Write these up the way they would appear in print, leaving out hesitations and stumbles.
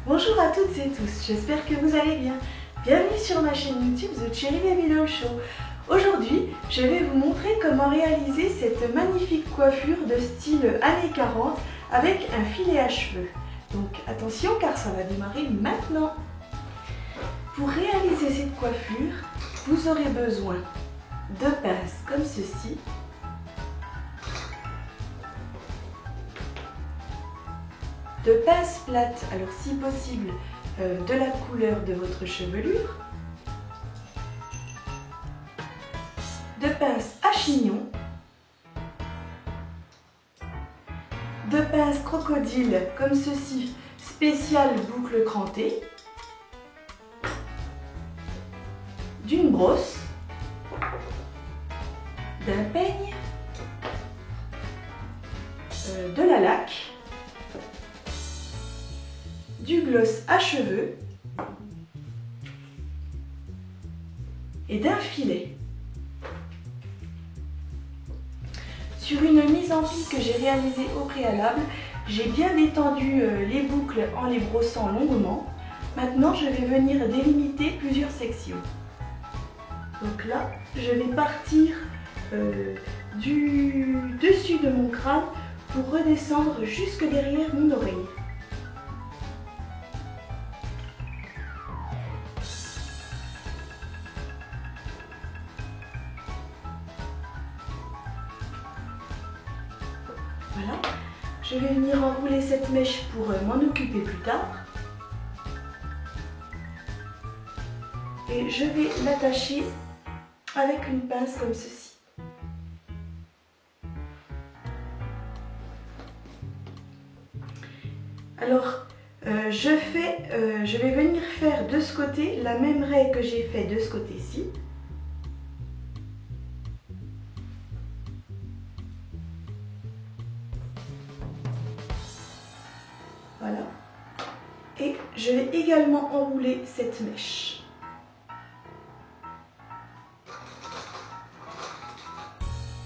Bonjour à toutes et tous, j'espère que vous allez bien. Bienvenue sur ma chaîne YouTube The Cherry Baby Doll Show. Aujourd'hui, je vais vous montrer comment réaliser cette magnifique coiffure de style années 40 avec un filet à cheveux. Donc attention car ça va démarrer maintenant. Pour réaliser cette coiffure, vous aurez besoin de pinces comme ceci. De pinces plates, alors si possible de la couleur de votre chevelure. De pinces à chignon. De pinces crocodile comme ceci, spécial boucle crantée. D'une brosse. D'un peigne. De la laque. Du gloss à cheveux et d'un filet. Sur une mise en pile que j'ai réalisée au préalable, j'ai bien détendu les boucles en les brossant longuement. Maintenant, je vais venir délimiter plusieurs sections. Donc là, je vais partir du dessus de mon crâne pour redescendre jusque derrière mon oreille. Voilà, je vais venir enrouler cette mèche pour m'en occuper plus tard. Et je vais l'attacher avec une pince comme ceci. Alors, je vais venir faire de ce côté la même raie que j'ai fait de ce côté-ci. Voilà. Et je vais également enrouler cette mèche.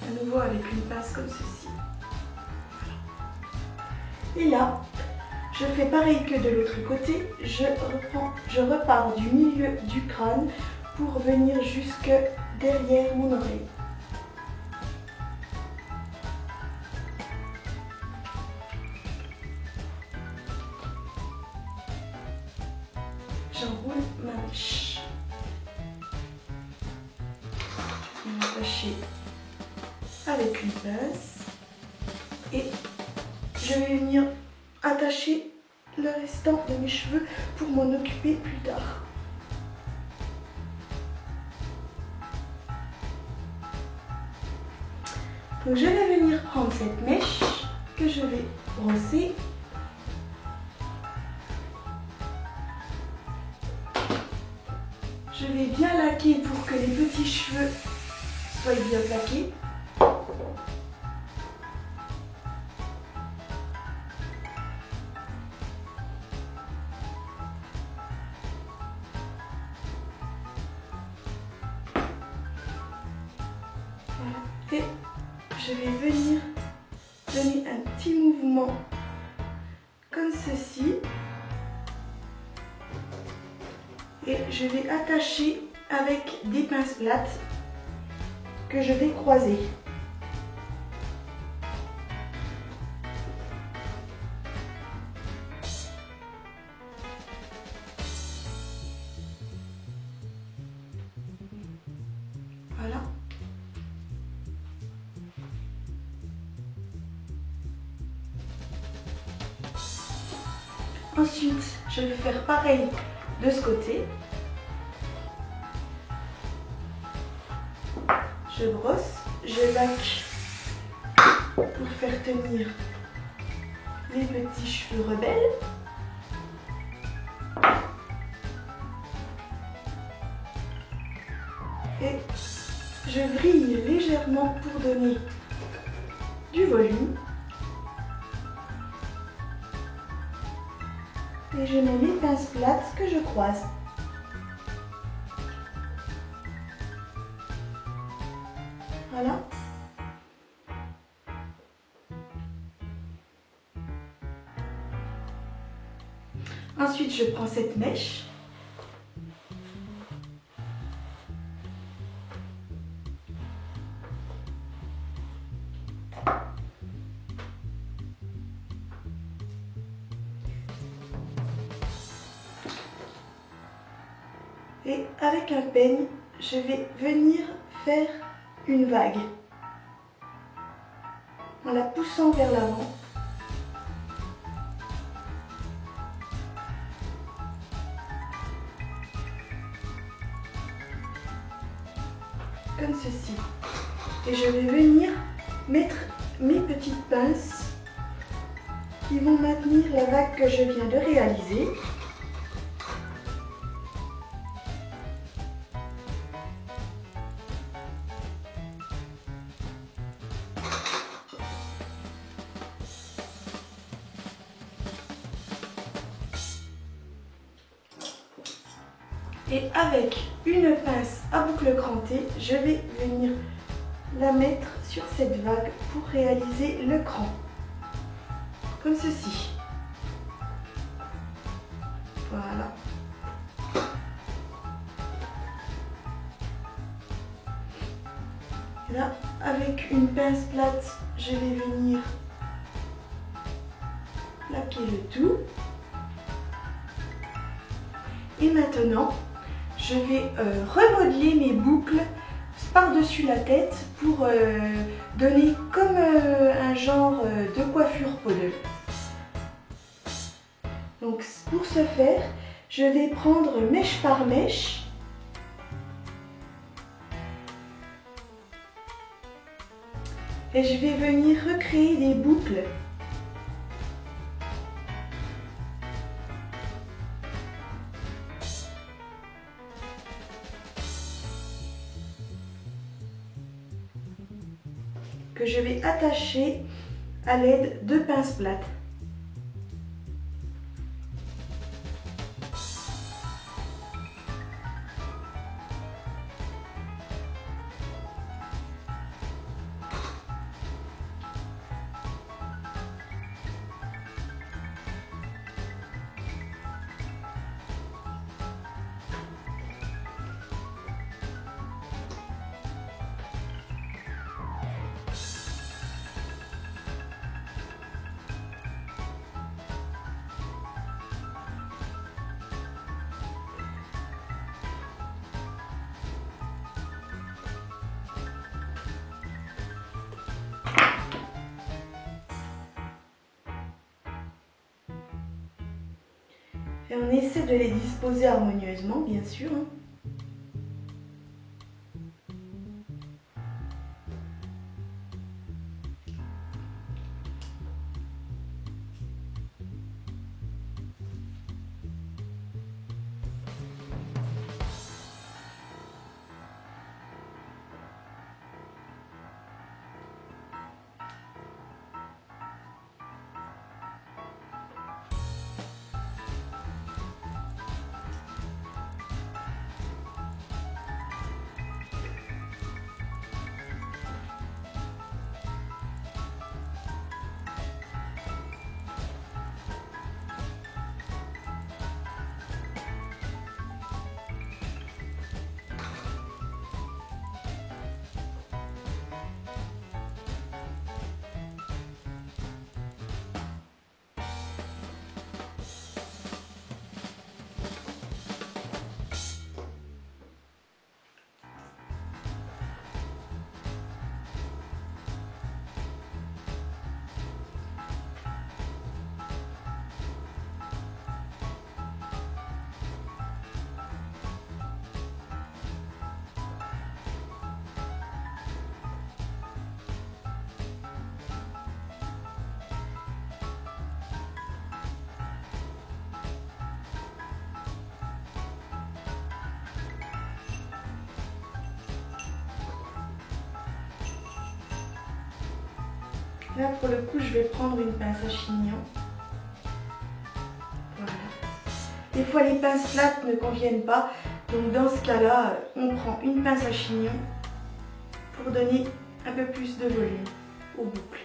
À nouveau avec une pince comme ceci. Voilà. Et là, je fais pareil que de l'autre côté. Je repars du milieu du crâne pour venir jusque derrière mon oreille. J'enroule ma mèche. Je vais l'attacher avec une pince et je vais venir attacher le restant de mes cheveux pour m'en occuper plus tard. Donc je vais venir prendre cette mèche que je vais brosser. Je vais bien laquer pour que les petits cheveux soient bien plaqués. Et je vais venir donner un petit mouvement comme ceci. Et je vais attacher avec des pinces plates que je vais croiser. Voilà. Ensuite, je vais faire pareil de ce côté. Je brosse, je laque pour faire tenir les petits cheveux rebelles. Et je vrille légèrement pour donner du volume. Et je mets mes pinces plates que je croise. Voilà. Ensuite, je prends cette mèche. Et avec un peigne, je vais venir faire une vague en la poussant vers l'avant. Comme ceci. Et je vais venir mettre mes petites pinces qui vont maintenir la vague que je viens de réaliser. Et avec une pince à boucle crantée, je vais venir la mettre sur cette vague pour réaliser le cran. Comme ceci. Voilà. Et là, avec une pince plate, je vais venir plaquer le tout. Et maintenant, je vais remodeler mes boucles par-dessus la tête pour donner comme un genre de coiffure poodle. Donc pour ce faire, je vais prendre mèche par mèche et je vais venir recréer des boucles. Que je vais attacher à l'aide de pinces plates. Et on essaie de les disposer harmonieusement, bien sûr. Là, pour le coup, je vais prendre une pince à chignon. Voilà. Des fois, les pinces plates ne conviennent pas. Donc, dans ce cas-là, on prend une pince à chignon pour donner un peu plus de volume aux boucles.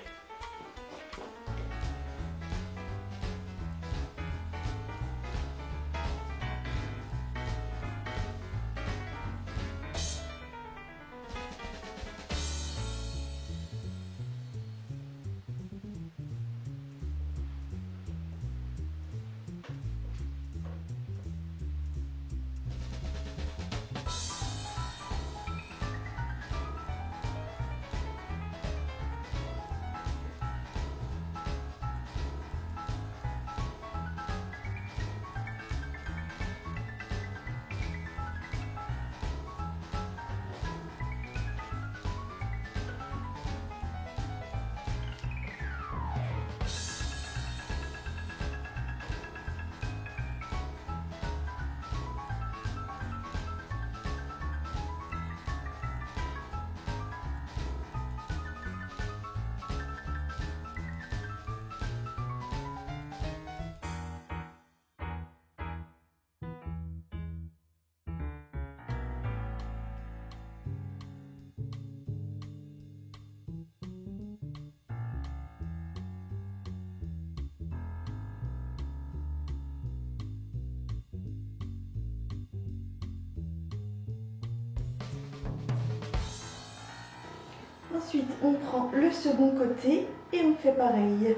Ensuite, on prend le second côté et on fait pareil.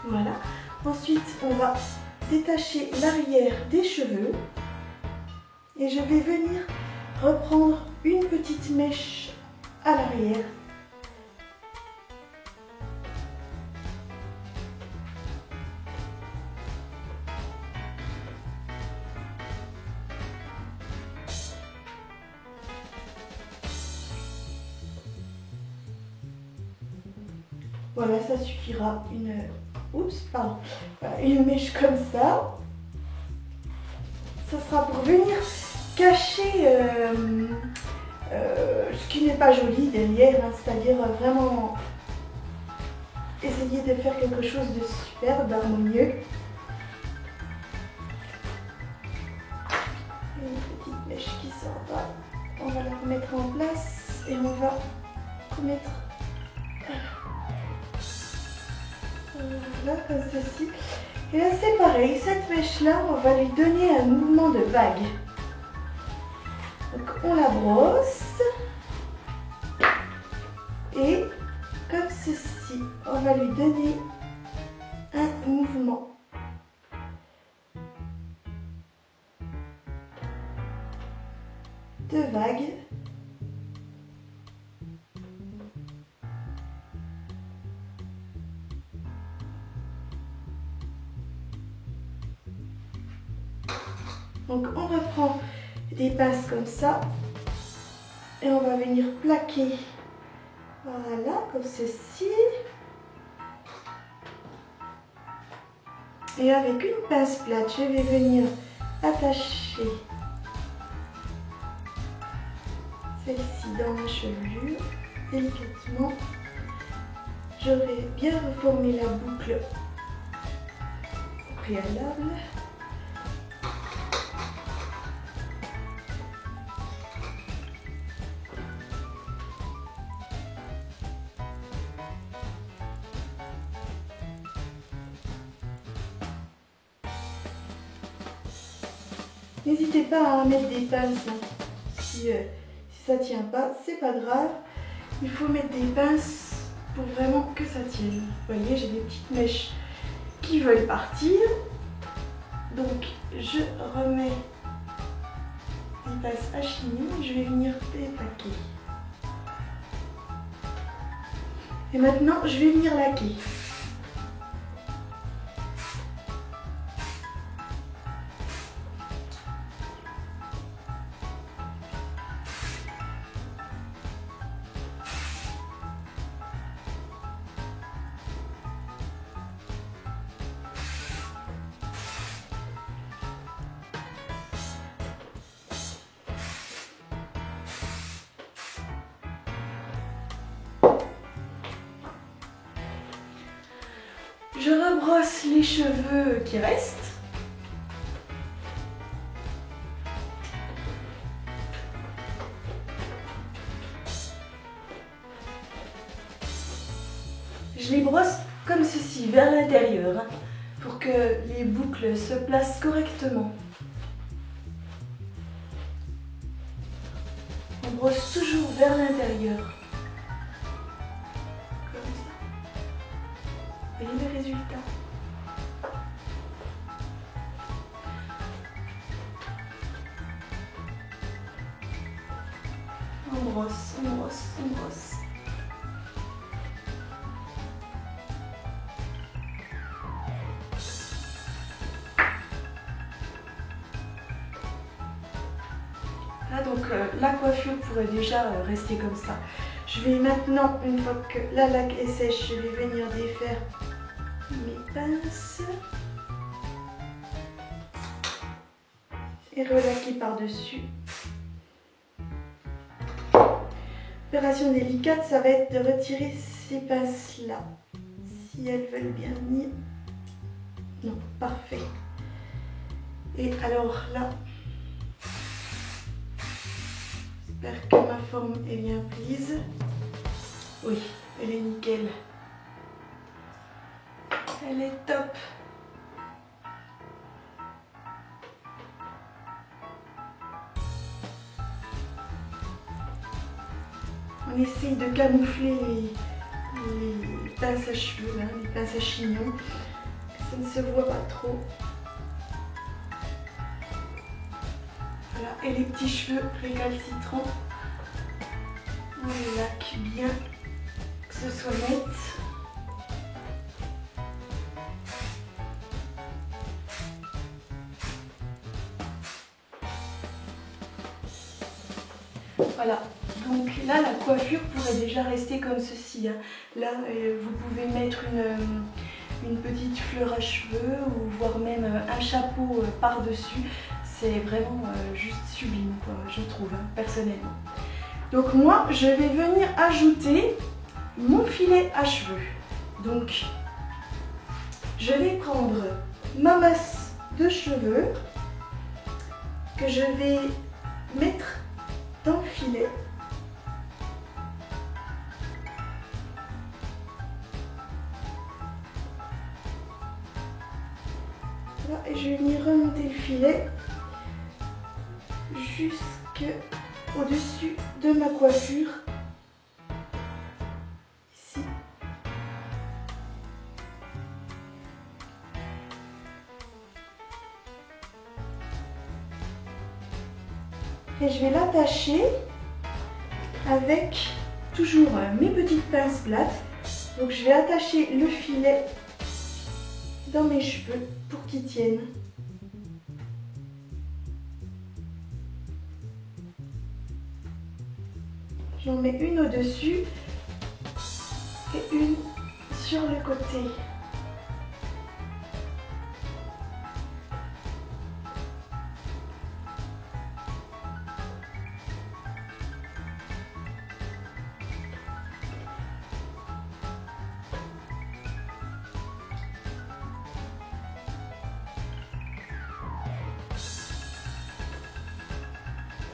Voilà. Ensuite, on va détacher l'arrière des cheveux et je vais venir reprendre une petite mèche à l'arrière. Voilà, ça suffira. Une mèche comme ça. Ça sera pour venir cacher ce qui n'est pas joli derrière, hein, c'est-à-dire vraiment essayer de faire quelque chose de super, d'harmonieux. Une petite mèche qui s'en va. On va la remettre en place et on va remettre là comme ceci. Et là c'est pareil, cette mèche là on va lui donner un mouvement de vague. Donc on la brosse et comme ceci on va lui donner un mouvement de vague. Donc on reprend des pinces comme ça et on va venir plaquer, voilà, comme ceci. Et avec une pince plate, je vais venir attacher celle-ci dans ma chevelure, délicatement. J'aurai bien reformé la boucle au préalable. N'hésitez pas à mettre des pinces, hein. Si ça tient pas, c'est pas grave. Il faut mettre des pinces pour vraiment que ça tienne. Vous voyez, j'ai des petites mèches qui veulent partir. Donc je remets des pinces à chignon et je vais venir les plaquer. Et maintenant, je vais venir laquer. Je rebrosse les cheveux qui restent. Je les brosse comme ceci, vers l'intérieur, hein, pour que les boucles se placent correctement. brosse toujours vers l'intérieur. Comme ça. Vous voyez le résultat? On brosse, on brosse, on brosse. Là, donc la coiffure pourrait déjà rester comme ça. Je vais maintenant, une fois que la laque est sèche, je vais venir défaire mes pinces et relaquer par-dessus. L'opération délicate, ça va être de retirer ces pinces-là, si elles veulent bien venir. Non, parfait. Et alors là, j'espère que ma forme est bien prise. Oui, elle est nickel. Elle est top. On essaye de camoufler les pinces à cheveux, là, les pinces à chignon, que ça ne se voit pas trop. Voilà, et les petits cheveux récalcitrants, on les laque bien, que ce soit net. Voilà, donc là la coiffure pourrait déjà rester comme ceci. Hein. Là vous pouvez mettre une petite fleur à cheveux ou voire même un chapeau par-dessus. C'est vraiment juste sublime, quoi, je trouve, hein, personnellement. Donc moi je vais venir ajouter mon filet à cheveux. Donc je vais prendre ma masse de cheveux que je vais mettre dans le filet. Voilà, et je vais venir remonter le filet jusqu'au-dessus de ma coiffure. Ici. Et je vais l'attacher avec toujours mes petites pinces plates. Donc je vais attacher le filet dans mes cheveux pour qu'ils tiennent. J'en mets une au-dessus et une sur le côté.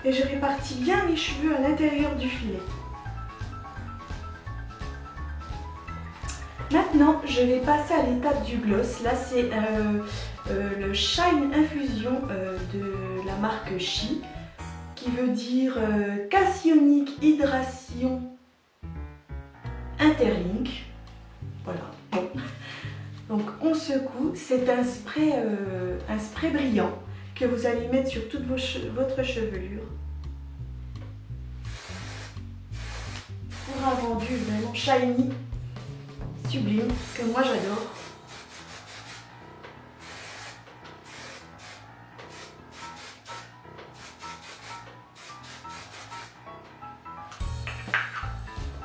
Et je répartis bien les cheveux à l'intérieur du filet. Maintenant, je vais passer à l'étape du gloss. Là, c'est le Shine Infusion de la marque Chi, qui veut dire Cationic Hydration Interlink. Voilà. Bon. Donc, on secoue. C'est un spray brillant que vous allez mettre sur toute votre chevelure pour un rendu vraiment shiny, sublime, que moi j'adore.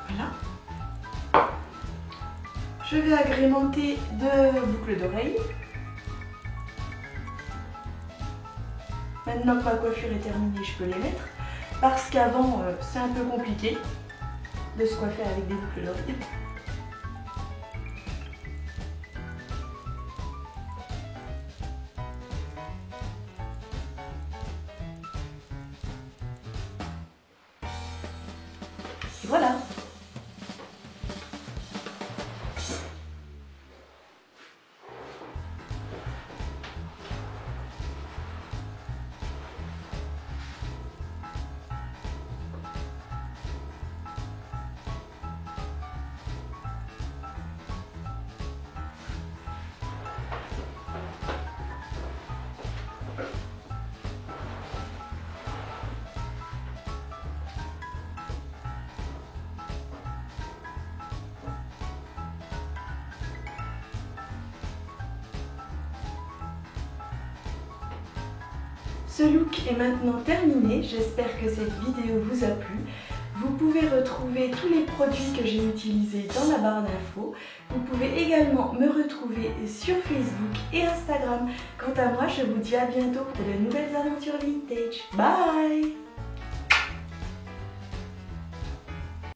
Voilà. Je vais agrémenter de boucles d'oreilles. Maintenant que ma coiffure est terminée, je peux les mettre. Parce qu'avant, c'est un peu compliqué de se coiffer avec des boucles d'oreilles. Et voilà. Ce look est maintenant terminé, j'espère que cette vidéo vous a plu. Vous pouvez retrouver tous les produits que j'ai utilisés dans la barre d'infos. Vous pouvez également me retrouver sur Facebook et Instagram. Quant à moi, je vous dis à bientôt pour de nouvelles aventures vintage. Bye!